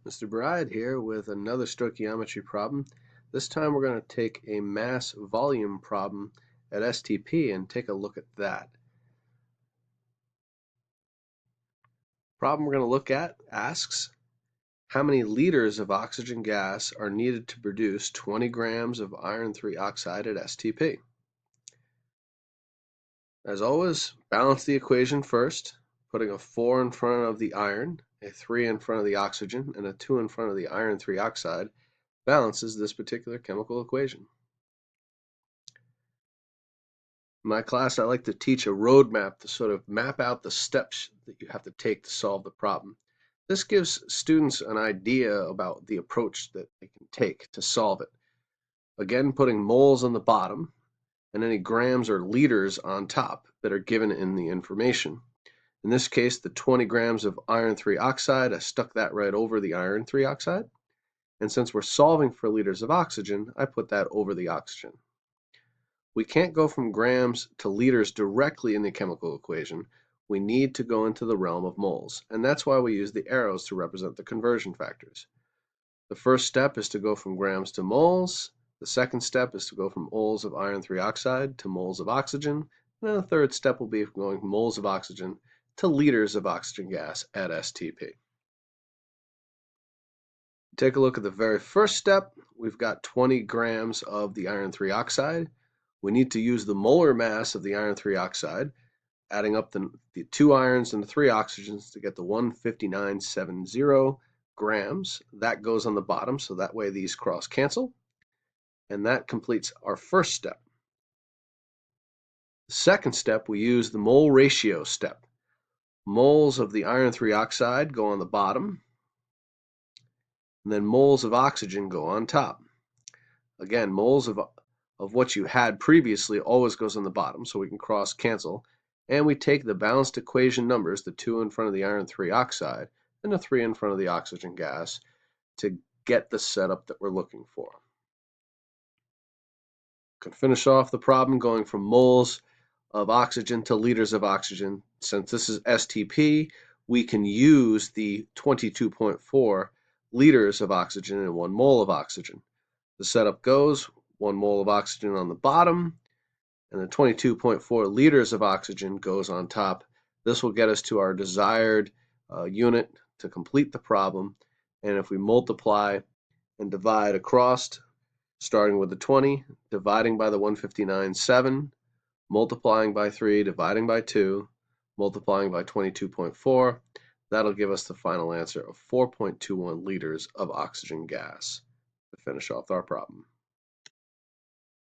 Mr. Bride here with another stoichiometry problem. This time we're going to take a mass volume problem at STP and take a look at that. Problem we're going to look at asks, how many liters of oxygen gas are needed to produce 20 grams of iron 3 oxide at STP? As always, balance the equation first, putting a 4 in front of the iron, a 3 in front of the oxygen, and a 2 in front of the iron 3 oxide balances this particular chemical equation. In my class, I like to teach a roadmap to sort of map out the steps that you have to take to solve the problem. This gives students an idea about the approach that they can take to solve it. Again, putting moles on the bottom and any grams or liters on top that are given in the information. In this case, the 20 grams of iron 3 oxide, I stuck that right over the iron 3 oxide. And since we're solving for liters of oxygen, I put that over the oxygen. We can't go from grams to liters directly in the chemical equation. We need to go into the realm of moles, and that's why we use the arrows to represent the conversion factors. The first step is to go from grams to moles. The second step is to go from moles of iron 3 oxide to moles of oxygen. And then the third step will be going from moles of oxygen to liters of oxygen gas at STP. Take a look at the very first step. We've got 20 grams of the iron 3 oxide. We need to use the molar mass of the iron 3 oxide, adding up the 2 irons and the 3 oxygens to get the 159.70 grams. That goes on the bottom, so that way these cross cancel. And that completes our first step. The second step, we use the mole ratio step. Moles of the iron 3 oxide go on the bottom, and then moles of oxygen go on top. Again, moles of what you had previously always goes on the bottom, so we can cross cancel. And we take the balanced equation numbers, the 2 in front of the iron 3 oxide and the 3 in front of the oxygen gas, to get the setup that we're looking for. Can finish off the problem going from moles of oxygen to liters of oxygen. Since this is STP, we can use the 22.4 liters of oxygen in 1 mole of oxygen. The setup goes 1 mole of oxygen on the bottom, and the 22.4 liters of oxygen goes on top. This will get us to our desired unit to complete the problem. And if we multiply and divide across, starting with the 20, dividing by the 159.7, multiplying by 3, dividing by 2, multiplying by 22.4, that'll give us the final answer of 4.21 liters of oxygen gas to finish off our problem.